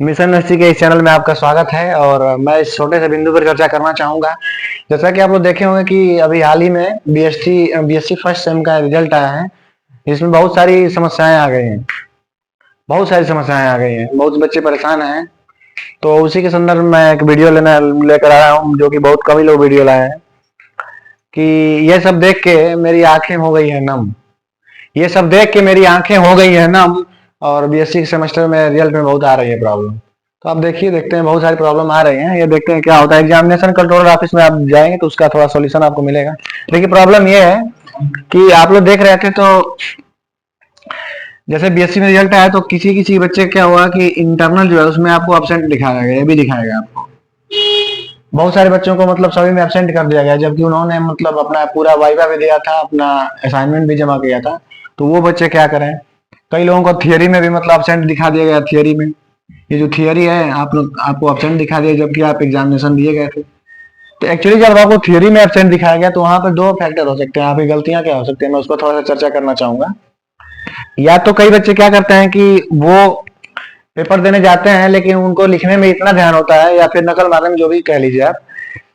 Mission university के इस channel में आपका स्वागत है और मैं इस छोटे से बिंदु पर चर्चा करना चाहूंगा। जैसा कि आप लोग देखे होंगे कि अभी हाल ही में बीएससी फर्स्ट सेम का रिजल्ट आया है। इसमें बहुत सारी समस्याएं आ गई हैं। बहुत बच्चे परेशान हैं। तो उसी के संदर्भ में मैं एक वीडियो लेकर आया हूँ, जो कि बहुत कम ही लोग वीडियो लाए हैं। कि ये सब देख के मेरी आंखें हो गई है नम। ये सब देख के मेरी आंखें हो गई है नम। और बीएससी के सेमेस्टर में रिजल्ट में बहुत आ रही है प्रॉब्लम। तो आप देखते हैं बहुत सारी प्रॉब्लम आ रही हैं। ये देखते हैं क्या होता है। एग्जामिनेशन कंट्रोलर ऑफिस में आप जाएंगे तो उसका थोड़ा सॉल्यूशन आपको मिलेगा। देखिए, प्रॉब्लम ये है कि आप लोग देख रहे थे तो जैसे बीएससी में रिजल्ट आया तो किसी किसी बच्चे क्या हुआ कि इंटरनल जो है उसमें आपको एब्सेंट दिखाया गया, ये भी दिखाएगा आपको। बहुत सारे बच्चों को मतलब सभी में एब्सेंट कर दिया गया, जबकि उन्होंने मतलब अपना पूरा वाइवा भी दिया था, अपना असाइनमेंट भी जमा किया था। तो वो बच्चे क्या करें। कई लोगों को थियरी में भी मतलब एब्सेंट दिखा दिया गया। थियरी में ये जो थियरी है आप लोग आपको एब्सेंट दिखा दिया, जबकि आप एग्जामिनेशन दिए गए थे। तो एक्चुअली जब आपको थियरी में एब्सेंट दिखाया गया तो वहां पर दो फैक्टर हो सकते हैं, आपकी गलतियां क्या हो सकती है, मैं उस पर थोड़ा सा चर्चा करना चाहूंगा। या तो कई बच्चे क्या करते हैं कि वो पेपर देने जाते हैं लेकिन उनको लिखने में इतना ध्यान होता है, या फिर नकल मारने में, जो भी कह लीजिए आप,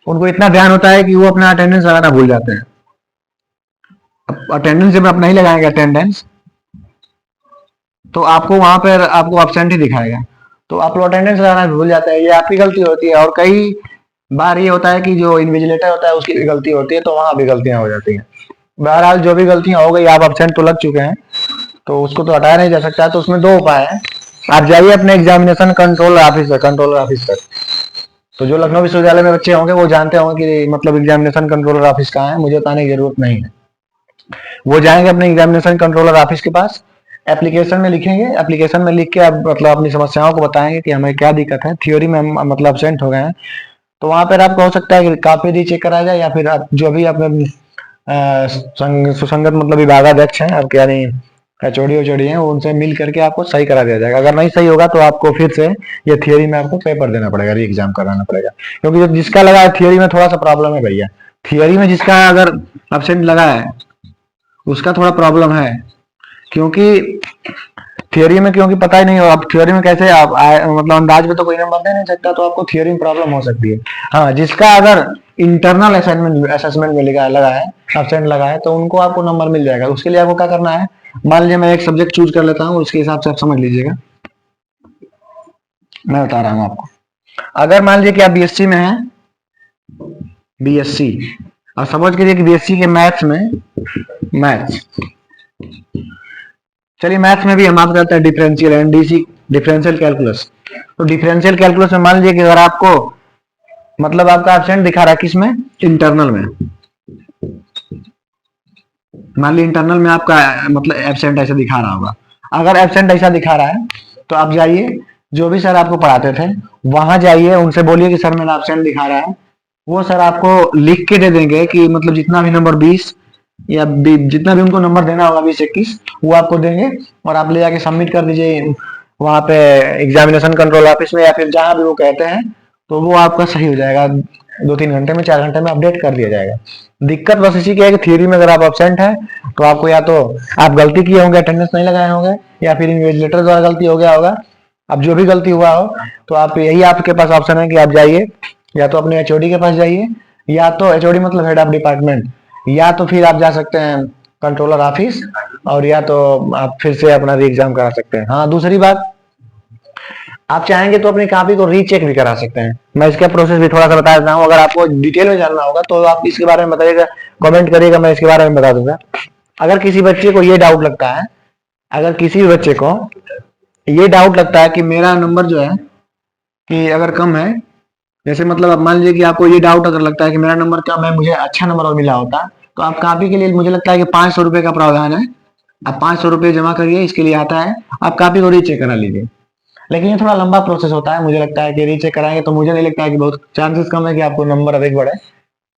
उनको इतना ध्यान होता है कि वो अपना अटेंडेंस लगाना भूल जाते हैं। अटेंडेंस जब आप नहीं लगाएंगे अटेंडेंस, तो आपको वहां पर आपको एब्सेंट ही दिखाएगा। तो आप लोग अटेंडेंस लगाना भूल जाते हैं, ये आपकी गलती होती है। और कई बार ये होता है कि जो इन्विजिलेटर होता है उसकी भी गलती होती है, तो वहां भी गलतियां हो जाती हैं। बहरहाल जो भी गलतियां हो गई, आप एब्सेंट तो लग चुके हैं, तो उसको तो हटाया नहीं जा सकता। तो उसमें दो उपाय है। आप जाइए अपने एग्जामिनेशन कंट्रोलर ऑफिस तक। तो जो लखनऊ विश्वविद्यालय में बच्चे होंगे वो जानते होंगे कि मतलब एग्जामिनेशन कंट्रोलर ऑफिस कहाँ है, मुझे बताने की जरूरत नहीं है। वो जाएंगे अपने एग्जामिनेशन कंट्रोलर ऑफिस के पास, एप्लीकेशन में लिखेंगे। एप्लीकेशन में लिख के आप मतलब अपनी समस्याओं को बताएंगे कि हमें क्या दिक्कत है, थ्योरी में हम मतलब एब्सेंट हो गए हैं। तो वहां पर आपको हो सकता है कि काफी रीचेक कराया जाए, या फिर आप जो भी अपने सुसंगत मतलब विभागाध्यक्ष हैं आपके, यानी एचओडी हैं, उनसे मिल करके आपको सही करा दिया जाएगा। अगर नहीं सही होगा तो आपको फिर से ये थियरी में आपको पेपर देना पड़ेगा, री एग्जाम कराना पड़ेगा। क्योंकि जब जिसका लगा है थियरी में थोड़ा सा प्रॉब्लम है भैया। थियरी में जिसका अगर एब्सेंट लगा है उसका थोड़ा प्रॉब्लम है। क्योंकि थियरी में क्योंकि पता ही नहीं हो, अब थियरी में कैसे आप मतलब अंदाज में तो कोई नंबर दे नहीं सकता, तो आपको थियरी में प्रॉब्लम हो सकती है। हाँ, जिसका अगर इंटरनल असेसमेंट में लगा है, एब्सेंट लगा है, तो उनको आपको नंबर मिल जाएगा। उसके लिए आपको क्या करना है, मान लीजिए मैं एक सब्जेक्ट चूज कर लेता हूँ, उसके हिसाब से आप समझ लीजिएगा। मैं बता रहा हूँ आपको। अगर मान लीजिए कि आप बीएससी में हैं, बीएससी, और समझ लीजिए कि बीएससी के मैथ्स, चलिए मैथ्स में भी हम बात करते हैं डिफरेंशियल एनडीसी, डिफरेंशियल कैलकुलस। तो डिफरेंशियल कैलकुलस में मान लीजिए कि अगर आपको मतलब आपका एब्सेंट दिखा रहा है किसमें, इंटरनल में। मान लीजिए इंटरनल में आपका मतलब एब्सेंट ऐसा दिखा रहा होगा। अगर एब्सेंट ऐसा दिखा रहा है तो आप जाइए, जो भी सर आपको पढ़ाते थे वहां जाइए, उनसे बोलिए कि सर मेरा एब्सेंट दिखा रहा है। वो सर आपको लिख के दे देंगे कि मतलब जितना भी नंबर 20 या जितना भी उनको नंबर देना होगा, 20-21, वो आपको देंगे। और आप ले जाके सबमिट कर दीजिए वहां पे एग्जामिनेशन कंट्रोल ऑफिस में, या फिर जहां भी वो कहते हैं। तो वो आपका सही हो जाएगा, 2-3 घंटे में, 4 घंटे में अपडेट कर दिया जाएगा। दिक्कत बस इसी की है कि थियरी में अगर आप एब्सेंट हैं तो आपको या तो आप गलती किए होंगे, अटेंडेंस नहीं लगाए होंगे, या फिर इन्विजिलेटर द्वारा गलती हो गया होगा। अब जो भी गलती हुआ हो, तो आप यही आपके पास ऑप्शन है कि आप जाइए, या तो अपने एचओडी के पास जाइए, या तो एचओडी मतलब हेड ऑफ डिपार्टमेंट, या तो फिर आप जा सकते हैं कंट्रोलर ऑफिस, और या तो आप फिर से अपना री एग्जाम करा सकते हैं। हाँ, दूसरी बात, आप चाहेंगे तो अपनी कॉपी को रीचेक भी करा सकते हैं। मैं इसका प्रोसेस भी थोड़ा सा बता देता हूँ। अगर आपको डिटेल में जानना होगा तो आप इसके बारे में बताइएगा, कमेंट करिएगा, मैं इसके बारे में बता दूंगा। अगर किसी बच्चे को ये डाउट लगता है, अगर किसी बच्चे को ये डाउट लगता है कि मेरा नंबर जो है कि अगर कम है, जैसे मतलब अब मान लीजिए कि आपको ये डाउट अगर लगता है कि मेरा नंबर कम है, मुझे अच्छा नंबर और मिला होता, तो आप कॉपी के लिए मुझे लगता है कि 500 रुपए का प्रावधान है। आप 500 रुपए जमा करिए, इसके लिए आता है। आप कॉपी को रीचेक करा लीजिए। लेकिन ये थोड़ा लंबा प्रोसेस होता है, मुझे लगता है कि रीचेक कराएंगे तो मुझे नहीं लगता है कि बहुत चांसेस कम है कि आपको नंबर अधिक बढ़े।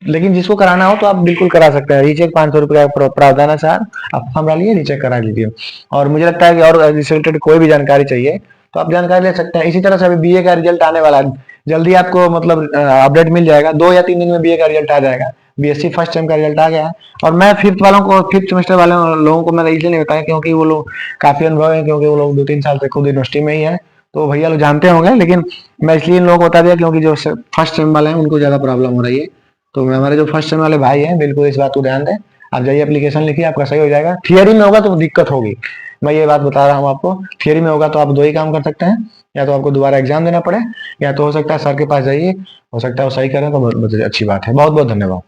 लेकिन जिसको कराना हो तो आप बिल्कुल करा सकते हैं। रीचेक 500 रुपये का प्रावधान है सर, आप फॉर्म डालिए, रीचेक करा लीजिए। और मुझे लगता है कि और इससे रिलेटेड कोई भी जानकारी चाहिए तो आप जानकारी ले सकते हैं। इसी तरह से अभी बीए का रिजल्ट आने वाला है, जल्दी आपको मतलब अपडेट मिल जाएगा। 2 या 3 दिन में बीए का रिजल्ट आ जाएगा। बीएससी फर्स्ट टाइम का रिजल्ट आ गया है। और मैं फिफ्थ सेमेस्टर वाले लोगों को मैंने इसलिए नहीं बताया क्योंकि वो लोग काफी अनुभव है, क्योंकि वो लोग 2-3 साल से खुद यूनिवर्सिटी में ही है। तो भैया लोग जानते होंगे, लेकिन मैं इसलिए इन लोगों को बता दिया क्योंकि जो फर्स्ट सेम वाले हैं उनको ज्यादा प्रॉब्लम हो रही है। तो मैं हमारे जो फर्स्ट सेम वाले भाई हैं बिल्कुल इस बात को ध्यान दें। आप जाइए एप्लीकेशन लिखिए, आपका सही हो जाएगा। थियरी में होगा तो दिक्कत होगी, मैं ये बात बता रहा हूँ आपको। थियरी में होगा तो आप दो ही काम कर सकते हैं, या तो आपको दोबारा एग्जाम देना पड़े, या तो हो सकता है सर के पास जाइए, हो सकता है वो सही करें तो बहुत बहुत अच्छी बात है। बहुत बहुत धन्यवाद।